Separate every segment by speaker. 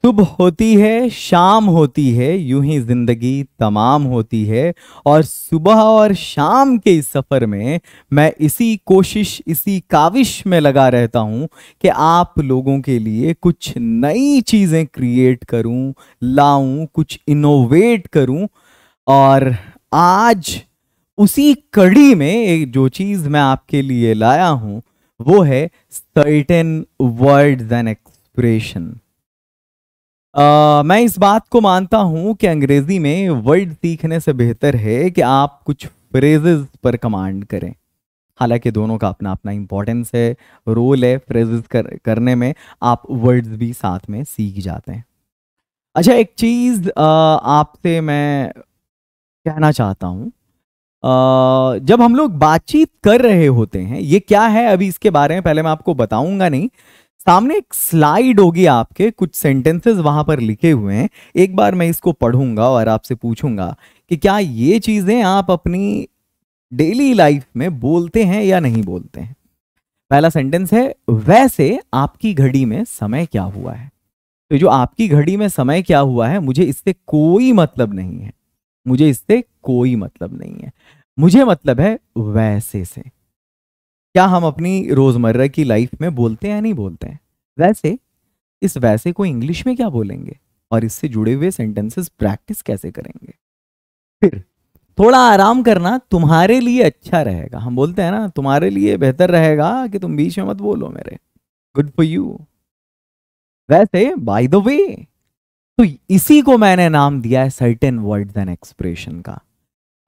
Speaker 1: सुबह होती है, शाम होती है, यूं ही जिंदगी तमाम होती है। और सुबह और शाम के इस सफर में मैं इसी कोशिश, इसी काविश में लगा रहता हूं कि आप लोगों के लिए कुछ नई चीजें क्रिएट करूं, लाऊं, कुछ इनोवेट करूं। और आज उसी कड़ी में एक जो चीज मैं आपके लिए लाया हूं वो है सर्टेन वर्ड्स एंड एक्सप्रेशन। मैं इस बात को मानता हूं कि अंग्रेजी में वर्ड सीखने से बेहतर है कि आप कुछ फ्रेजेस पर कमांड करें। हालांकि दोनों का अपना अपना इंपॉर्टेंस है, रोल है फ्रेजेस करने में। आप वर्ड्स भी साथ में सीख जाते हैं। अच्छा, एक चीज आपसे मैं कहना चाहता हूं। जब हम लोग बातचीत कर रहे होते हैं, ये क्या है अभी इसके बारे में पहले मैं आपको बताऊंगा नहीं। सामने एक स्लाइड होगी आपके, कुछ सेंटेंसेस वहां पर लिखे हुए हैं। एक बार मैं इसको पढ़ूंगा और आपसे पूछूंगा कि क्या ये चीजें आप अपनी डेली लाइफ में बोलते हैं या नहीं बोलते हैं। पहला सेंटेंस है, वैसे आपकी घड़ी में समय क्या हुआ है। तो जो आपकी घड़ी में समय क्या हुआ है, मुझे इससे कोई मतलब नहीं है। मुझे इससे कोई मतलब नहीं है। मुझे मतलब है वैसे से। क्या हम अपनी रोजमर्रा की लाइफ में बोलते हैं या नहीं बोलते हैं वैसे। इस वैसे को इंग्लिश में क्या बोलेंगे और इससे जुड़े हुए सेंटेंसेस प्रैक्टिस कैसे करेंगे। फिर थोड़ा आराम करना तुम्हारे लिए अच्छा रहेगा। हम बोलते हैं ना, तुम्हारे लिए बेहतर रहेगा कि तुम बीच में मत बोलो मेरे। Good for you. वैसे बाय द वे, तो इसी को मैंने नाम दिया है सर्टेन वर्ड्स एंड एक्सप्रेशन का।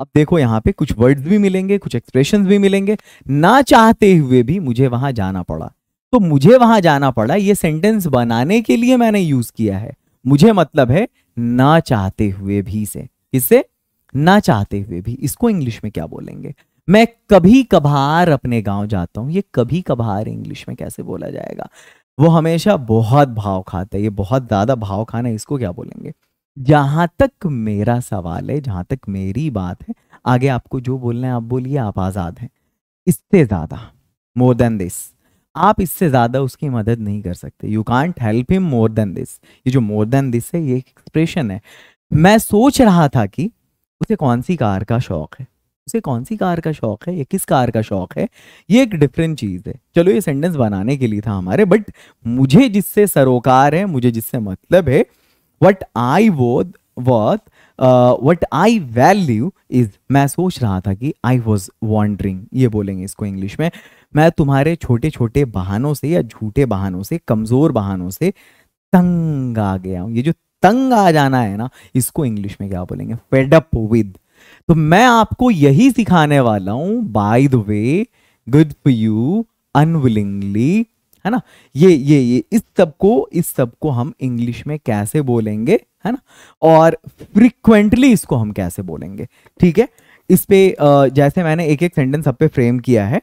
Speaker 1: अब देखो, यहां पे कुछ वर्ड्स भी मिलेंगे, कुछ एक्सप्रेशंस भी मिलेंगे। ना चाहते हुए भी मुझे वहां जाना पड़ा। तो मुझे वहां जाना पड़ा, ये सेंटेंस बनाने के लिए मैंने यूज किया है। मुझे मतलब है ना चाहते हुए भी से। किससे? ना चाहते हुए भी। इसको इंग्लिश में क्या बोलेंगे। मैं कभी कभार अपने गांव जाता हूं, ये कभी कभार इंग्लिश में कैसे बोला जाएगा। वो हमेशा बहुत भाव खाता है, ये बहुत ज्यादा भाव खाना है, इसको क्या बोलेंगे। जहां तक मेरा सवाल है, जहां तक मेरी बात है, आगे आपको जो बोलना है आप बोलिए, आप आजाद हैं। इससे ज्यादा, मोर देन दिस, आप इससे ज्यादा उसकी मदद नहीं कर सकते। You can't help him more than this. ये जो मोर देन दिस है, ये एक एक्सप्रेशन है। मैं सोच रहा था कि उसे कौन सी कार का शौक है। उसे कौन सी कार का शौक है, ये किस कार का शौक है, ये एक डिफरेंट चीज है। चलो, ये सेंटेंस बनाने के लिए था हमारे, बट मुझे जिससे सरोकार है, मुझे जिससे मतलब है, what I what I value is, मैं सोच रहा था कि आई वॉज वॉन्डरिंग, ये बोलेंगे इसको इंग्लिश में। मैं तुम्हारे छोटे छोटे बहानों से या झूठे बहानों से, कमजोर बहानों से तंग आ गया हूं। ये जो तंग आ जाना है ना, इसको इंग्लिश में क्या बोलेंगे, फेड अप विद। तो मैं आपको यही सिखाने वाला हूं। Bye the way, good for you, unwillingly, है ना। ये इस सब को हम इंग्लिश में कैसे बोलेंगे, है ना। और फ्रीक्वेंटली इसको हम कैसे बोलेंगे, ठीक है। इस पे जैसे मैंने एक एक सेंटेंस सब पे फ्रेम किया है।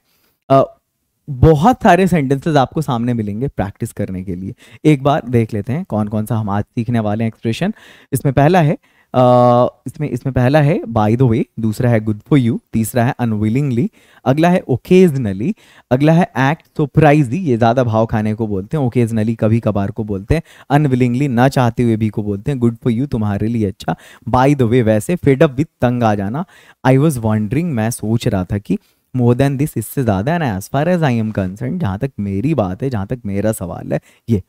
Speaker 1: बहुत सारे सेंटेंसेस आपको सामने मिलेंगे प्रैक्टिस करने के लिए। एक बार देख लेते हैं कौन कौन सा हम आज सीखने वाले हैं एक्सप्रेशन। इसमें पहला है इसमें पहला है बाय द वे, दूसरा है गुड फॉर यू, तीसरा है अनविलिंगली, अगला है ओकेजनली, अगला है एक्ट सरप्राइजली, ये ज्यादा भाव खाने को बोलते हैं, ओकेजनली कभी कभार को बोलते हैं, अनविलिंगली ना चाहते हुए भी को बोलते हैं, गुड फॉर यू तुम्हारे लिए अच्छा, बाय द वे वैसे, फेड अप विद तंग आ जाना, आई वॉज वॉन्डरिंग मैं सोच रहा था कि, मोर देन दिस इससे ज्यादा, and as far as I am concern जहां तक मेरी बात है, जहां तक मेरा सवाल है, ये।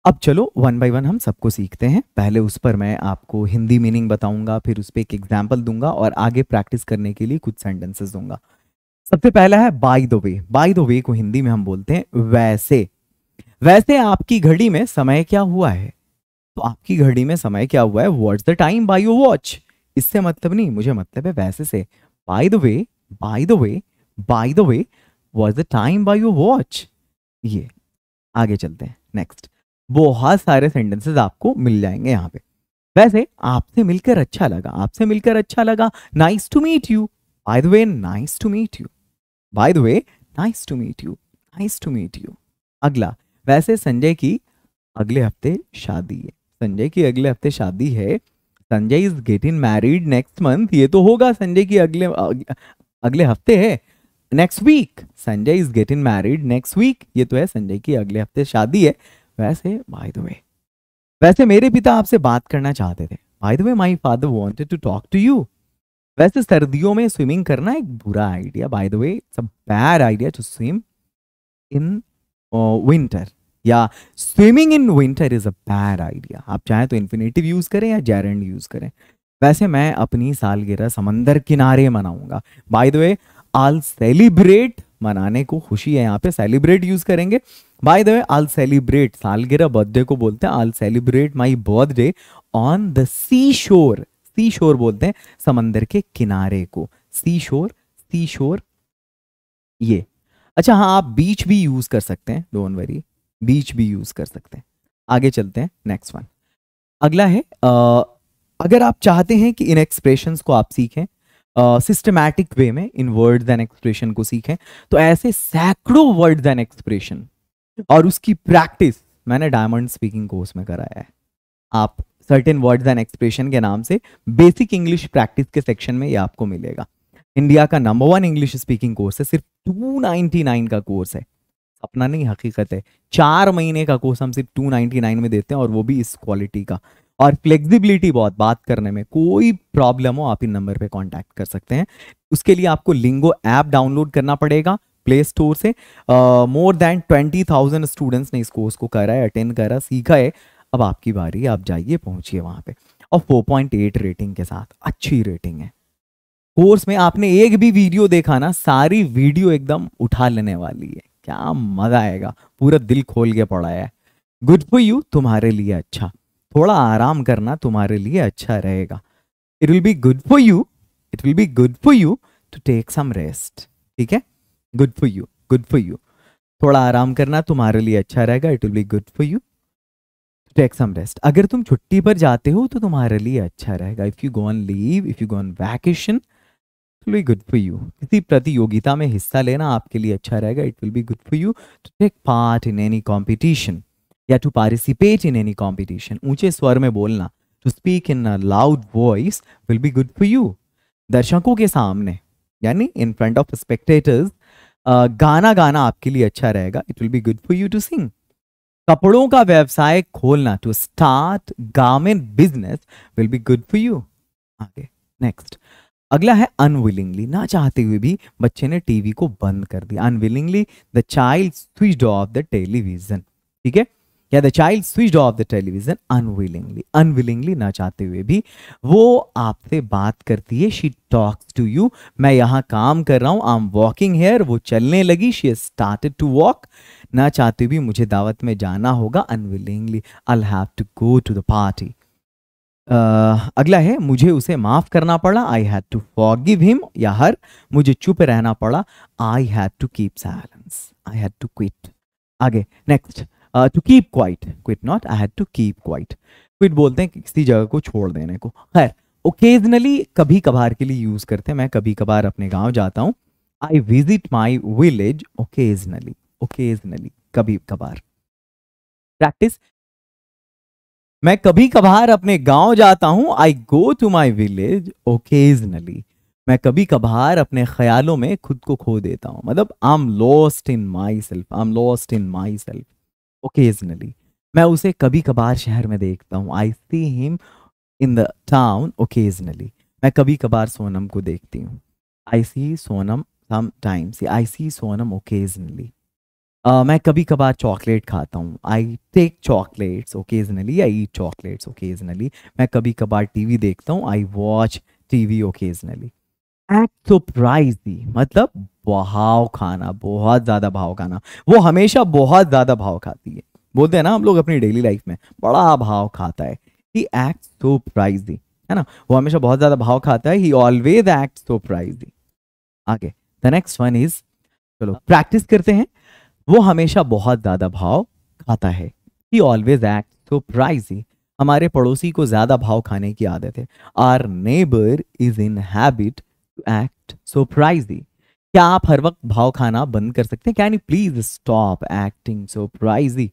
Speaker 1: अब चलो वन बाय वन हम सबको सीखते हैं। पहले उस पर मैं आपको हिंदी मीनिंग बताऊंगा, फिर उस पर एक एग्जाम्पल दूंगा और आगे प्रैक्टिस करने के लिए कुछ सेंटेंसेस दूंगा। सबसे पहला है bye the way. Bye the वे को हिंदी में हम बोलते हैं वैसे। वैसे आपकी घड़ी में समय क्या हुआ है। तो आपकी घड़ी में समय क्या हुआ है, what's the time by your watch. इससे मतलब नहीं, मुझे मतलब है वैसे से। Bye the way, bye the way, bye the way, what's the time by your watch. ये आगे चलते हैं, नेक्स्ट। बहुत सारे सेंटेंसेस आपको मिल जाएंगे यहाँ पे। वैसे आपसे मिलकर अच्छा लगा, आपसे मिलकर अच्छा लगा, nice to meet you, by the way nice to meet you, by the way nice to meet you, nice to meet you. अगला, वैसे संजय की अगले हफ्ते शादी है। संजय की अगले हफ्ते शादी है, Sanjay is getting married next month, ये तो होगा संजय की अगले हफ्ते है। Next week, Sanjay is getting married next week, ये तो है संजय की अगले हफ्ते शादी है। वैसे बाय द वे, वैसे मेरे पिता आपसे बात करना चाहते थे। By the way my father wanted to talk to you. वैसे सर्दियों में स्विमिंग करना एक बुरा idea, by the way it's a bad idea to swim in winter, या swimming in winter is a bad idea. आप चाहें तो इन्फिनेटिव यूज करें या जेरेंड यूज करें। वैसे मैं अपनी सालगिरह समंदर किनारे मनाऊंगा। By the way I'll celebrate, मनाने को खुशी है, यहाँ पे सेलिब्रेट यूज करेंगे। By the way I'll celebrate, सालगिरह बर्थडे को बोलते हैं, I'll celebrate my birthday on the sea shore. Sea शोर बोलते हैं समंदर के किनारे को, सी शोर, सी शोर ये। अच्छा हाँ, आप बीच भी यूज कर सकते हैं, डोंट वरी, बीच भी यूज कर सकते हैं। आगे चलते हैं, नेक्स्ट वन। अगला है अगर आप चाहते हैं कि इन एक्सप्रेशंस को आप सीखें सिस्टमैटिक वे में, इन वर्ड्स एंड एक्सप्रेशन को सीखें, तो ऐसे सैकड़ों वर्ड्स एंड एक्सप्रेशन और उसकी प्रैक्टिस मैंने डायमंड स्पीकिंग कोर्स में कराया है। आप सर्टेन वर्ड्स एंड एक्सप्रेशन के नाम से बेसिक इंग्लिश प्रैक्टिस के सेक्शन में ये आपको मिलेगा। इंडिया का नंबर 1 इंग्लिश स्पीकिंग कोर्स है, सिर्फ 299 का कोर्स है, अपना नहीं हकीकत है। 4 महीने का कोर्स हम सिर्फ 299 में देते हैं, और वो भी इस क्वालिटी का। और फ्लेक्सिबिलिटी बहुत, बात करने में कोई प्रॉब्लम हो आप इन नंबर पे कांटेक्ट कर सकते हैं। उसके लिए आपको लिंगो ऐप डाउनलोड करना पड़ेगा प्ले स्टोर से। मोर देन 20,000 स्टूडेंट्स ने इस कोर्स को करा है, अटेंड करा, सीखा है। अब आपकी बारी, आप जाइए, पहुंचिए वहां पे। और 4.8 रेटिंग के साथ, अच्छी रेटिंग है। कोर्स में आपने एक भी वीडियो देखा ना, सारी वीडियो एकदम उठा लेने वाली है, क्या मजा आएगा, पूरा दिल खोल के पढ़ाया है। गुड फॉर यू, तुम्हारे लिए अच्छा, थोड़ा आराम करना तुम्हारे लिए अच्छा रहेगा। It will be good for you, it will be good for you to take some rest, ठीक है। Good for you, good for you, थोड़ा आराम करना तुम्हारे लिए अच्छा रहेगा। It will be good for you to take some rest. अगर तुम छुट्टी पर जाते हो तो तुम्हारे लिए अच्छा रहेगा। If you go on leave, if you go on vacation, it will be good for you. किसी प्रतियोगिता में हिस्सा लेना आपके लिए अच्छा रहेगा। It will be good for you to take part in any competition, या to participate in any competition. ऊंचे स्वर में बोलना, to speak in a loud voice will be good for you. दर्शकों के सामने, यानी इन फ्रंट ऑफ स्पेक्टेटर्स, गाना गाना आपके लिए अच्छा रहेगा। It will be good for you to sing. कपड़ों का व्यवसाय खोलना, to start garment business will be good for you. आगे नेक्स्ट, अगला है अनविलिंगली, ना चाहते हुए भी बच्चे ने टीवी को बंद कर दिया। Unwillingly the child switched off the television, ठीक है, या the child switched off the television unwillingly. Unwillingly, ना चाहते हुए भी वो आपसे बात करती है। शी टॉक्स टू यू, मैं यहाँ काम कर रहा हूँ, आई एम वॉकिंग हेयर, वो चलने लगी, शी स्टार्टेड टू वॉक। ना चाहते भी मुझे दावत में जाना होगा, unwillingly, I have to go to the party. अगला है मुझे उसे माफ करना पड़ा, I had to forgive him या हर। मुझे चुप रहना पड़ा, I had to keep silence, I had to quit. आगे next, to keep quiet, quit not, I had to keep quiet. Quit बोलते हैं किसी जगह को छोड़ देने को। खैर, ओकेजनली, कभी कभार के लिए यूज करते हैं। मैं कभी कभार अपने गांव जाता हूँ, I visit my village occasionally, occasionally, कभी कभार। प्रैक्टिस, मैं कभी कभार अपने गांव जाता हूं, I go to my village occasionally. मैं कभी कभार अपने ख्यालों में खुद को खो देता हूं, मतलब I am lost in myself, I am lost in myself occasionally. मैं उसे कभी कभार शहर में देखता हूं, I see him in the town occasionally. मैं कभी कभार सोनम को देखती हूँ, I see Sonam sometimes, I see Sonam occasionally. मैं कभी कभार चॉकलेट खाता हूँ, I take chocolates occasionally, I eat chocolates occasionally. मैं कभी कभार टीवी देखता हूँ, I watch TV occasionally. Act सरप्राइजली, मतलब भाव खाना, बहुत ज्यादा भाव खाना। वो हमेशा बहुत ज्यादा भाव खाती है, बोलते हैं ना हम लोग अपनी डेली लाइफ में, बड़ा भाव खाता है। ही एक्ट सरप्राइजली, है ना, वो हमेशा बहुत ज्यादा भाव खाता है। ही ऑलवेज एक्ट सरप्राइजली। आगे द नेक्स्ट वन इज, चलो प्रैक्टिस करते हैं। वो हमेशा बहुत ज्यादा भाव खाता है, ही ऑलवेज एक्ट सरप्राइजली। हमारे पड़ोसी को ज्यादा भाव खाने की आदत है, our neighbour is in habit to act surprisingly. क्या आप हर वक्त भाव खाना बंद कर सकते हैं? Can you please stop acting surprisingly,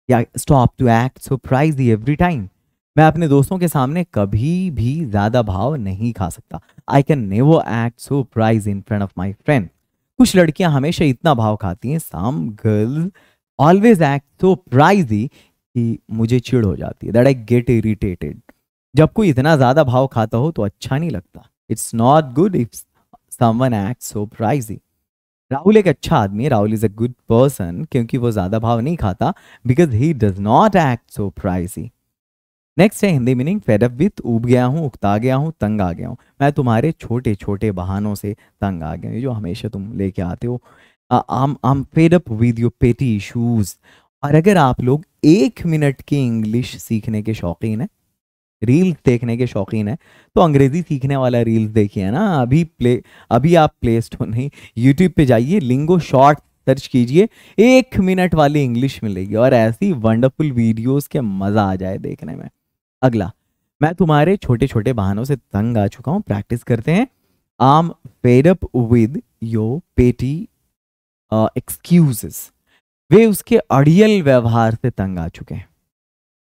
Speaker 1: या stop to act surprisingly every time. मैं अपने दोस्तों के सामने कभी भी ज्यादा भाव नहीं खा सकता, I can never act surprise in front of my friend. कुछ लड़कियां हमेशा इतना भाव खाती हैं, some girls always act surprisingly कि मुझे चिढ़ हो जाती है, दैट आई गेट इरिटेटेड। जब कोई इतना ज्यादा भाव खाता हो तो अच्छा नहीं लगता। It's not good if someone act so pricey. Rahul एक अच्छा आदमी है, Rahul is a good person क्योंकि वो ज्यादा भाव नहीं खाता, because he does not act so pricey. Next है Hindi meaning fed up with, ऊब गया हूँ, उकता गया हूँ, तंग आ गया हूँ। मैं तुम्हारे छोटे छोटे बहानों से तंग आ गया हूँ, ये जो हमेशा तुम लेके आते हो। I'm fed up with your petty issues। और अगर आप लोग 1 मिनट की इंग्लिश सीखने के शौकीन है, रील्स देखने के शौकीन है, तो अंग्रेजी सीखने वाला रील्स देखिए ना। अभी आप प्ले स्टोर नहीं, यूट्यूब पे जाइए, लिंगो शॉर्ट सर्च कीजिए, 1 मिनट वाली इंग्लिश मिलेगी और ऐसी वंडरफुल वीडियोस के मजा आ जाए देखने में। अगला, मैं तुम्हारे छोटे छोटे बहानों से तंग आ चुका हूं, प्रैक्टिस करते हैं। I'm fed up with your petty excuses. वे उसके अड़ियल व्यवहार से तंग आ चुके हैं।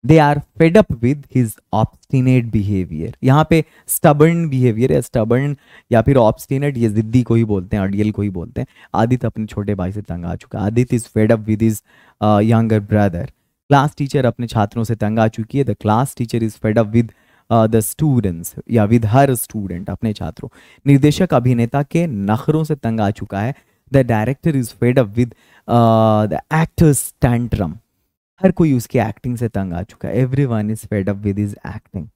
Speaker 1: They are fed up with his obstinate behaviour. यहाँ पे स्टबर्न बिहेवियर है, स्टबर्न या फिर ऑब्स्टिनेट, ये जिद्दी को ही बोलते हैं, अड़ियल को ही बोलते हैं। आदित्य अपने छोटे भाई से तंग आ चुका है। Aditya is fed up with his younger brother. Class teacher अपने छात्रों से तंग आ चुकी है। The class teacher is fed up with the students या विद हर स्टूडेंट, अपने छात्रों। निर्देशक अभिनेता के नखरों से तंग आ चुका है। The director is fed up with the actors tantrum. हर कोई उसकी एक्टिंग से तंग आ चुका है। Everyone is fed up with his acting.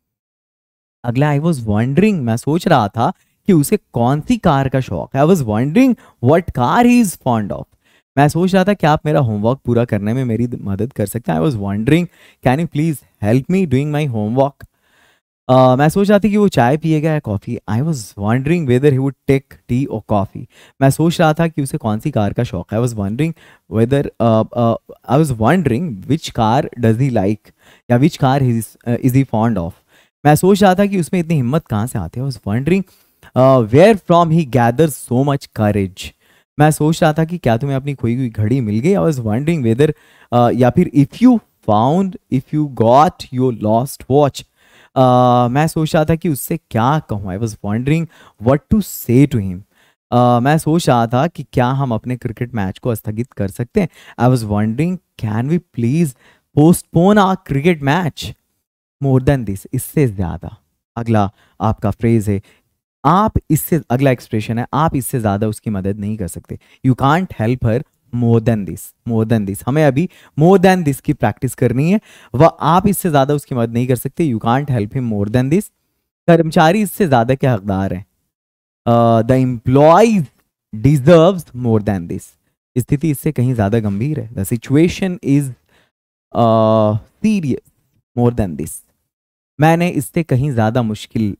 Speaker 1: अगला, आई वॉज वंडरिंग, मैं सोच रहा था कि उसे कौन सी कार का शौक है। I was wondering what car he is fond of. मैं सोच रहा था कि आप मेरा होमवर्क पूरा करने में मेरी मदद कर सकते हैं। I was wondering can you please help me doing my homework. मैं सोच रहा था कि वो चाय पिएगा या coffee. I was wondering whether he would take tea और कॉफ़ी। मैं सोच रहा था कि उसे कौन सी कार का शौक है। I was wondering whether I was wondering which car does he like या which car is he fond of. मैं सोच रहा था कि उसमें इतनी हिम्मत कहाँ से आती है। I was wondering where from he gather so much courage. मैं सोच रहा था कि क्या तुम्हें अपनी खोई हुई घड़ी मिल गई। आई वॉज वंडरिंग वेदर या फिर if you got your lost watch. मैं सोच रहा था कि उससे क्या कहूँ। I was wondering what to say to him. मैं सोच रहा था कि क्या हम अपने क्रिकेट मैच को स्थगित कर सकते हैं। I was wondering can we please postpone our cricket match. More than this, इससे ज्यादा। अगला आपका फ्रेज है, आप इससे, अगला एक्सप्रेशन है, आप इससे ज्यादा उसकी मदद नहीं कर सकते। You can't help her more than this. More than this, हमें अभी मोर देन दिस की प्रैक्टिस करनी है। वह आप इससे ज्यादा उसकी मदद नहीं कर सकते। You can't help him more than this. कर्मचारी इससे ज्यादा के हकदार हैं। The employees deserves more than this. स्थिति इससे कहीं ज्यादा गंभीर है। The situation is serious more than this. मैंने इससे कहीं ज्यादा मुश्किल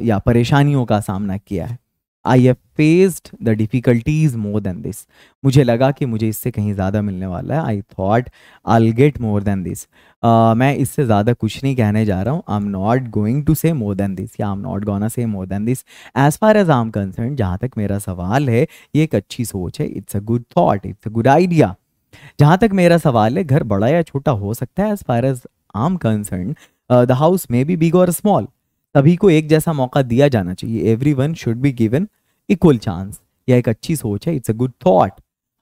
Speaker 1: या परेशानियों का सामना किया है। I have faced the difficulties more than this. मुझे लगा कि मुझे इससे कहीं ज़्यादा मिलने वाला है। I thought I get more than this. मैं इससे ज़्यादा कुछ नहीं कहने जा रहा हूँ। I am not going to say more than this या आई am not gonna say more than this. As far as I am concern, जहाँ तक मेरा सवाल है, ये एक अच्छी सोच है। It's a good thought, it's a good idea. जहाँ तक मेरा सवाल है, घर बड़ा या छोटा हो सकता है। As far as I am concern, the house may be big और स्मॉल। सभी को एक जैसा मौका दिया जाना चाहिए। Everyone should be given equal chance. यह एक अच्छी सोच है। It's a good thought.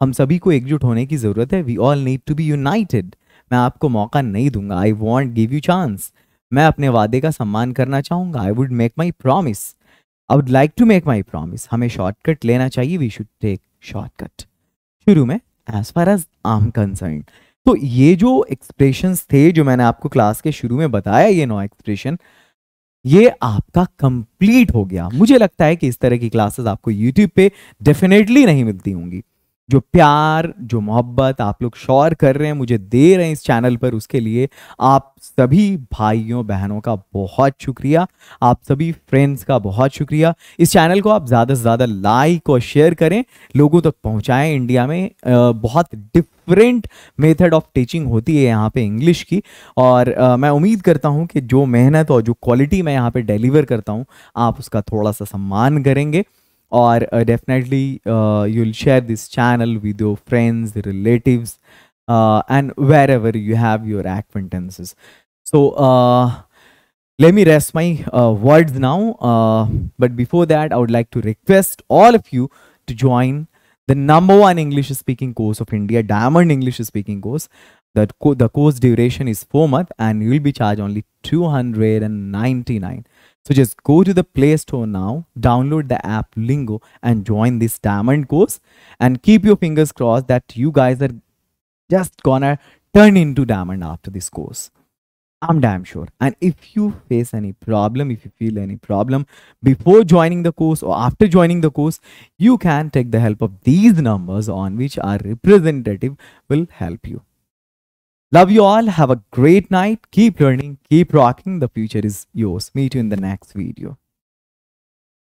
Speaker 1: हम सभी को एकजुट होने की जरूरत है। We all need to be united. मैं आपको मौका नहीं दूंगा। I won't give you chance. मैं अपने वादे का सम्मान करना चाहूंगा। I would make my promise. I would like to make my promise. हमें शॉर्टकट लेना चाहिए। We should take shortcut. शुरू में as far as I am concern. तो ये जो एक्सप्रेशंस थे जो मैंने आपको क्लास के शुरू में बताया, ये 9 एक्सप्रेशन, ये आपका कंप्लीट हो गया। मुझे लगता है कि इस तरह की क्लासेस आपको यूट्यूब पे डेफिनेटली नहीं मिलती होंगी। जो प्यार, जो मोहब्बत आप लोग शॉर कर रहे हैं, मुझे दे रहे हैं इस चैनल पर, उसके लिए आप सभी भाइयों बहनों का बहुत शुक्रिया। आप सभी फ्रेंड्स का बहुत शुक्रिया। इस चैनल को आप ज़्यादा से ज़्यादा लाइक और शेयर करें, लोगों तक पहुंचाएं। इंडिया में बहुत डिफरेंट मेथड ऑफ टीचिंग होती है यहाँ पे इंग्लिश की, और मैं उम्मीद करता हूँ कि जो मेहनत और जो क्वालिटी मैं यहाँ पे डिलीवर करता हूँ, आप उसका थोड़ा सा सम्मान करेंगे। और definitely you'll share this channel with your friends, relatives, and wherever you have your acquaintances. So let me rest my words now, but before that I would like to request all of you to join the #1 English speaking course of India, Diamond English speaking course. The course duration is 4 months and you will be charged only 299. So just go to the Play Store now, download the app Lingo and join this diamond course, and keep your fingers crossed that you guys are just gonna turn into diamond after this course. I'm damn sure. And if you face any problem, if you feel any problem before joining the course or after joining the course, you can take the help of these numbers on which our representative will help you. Love you all. Have a great night. Keep learning, keep rocking. The future is yours. Meet you in the next video.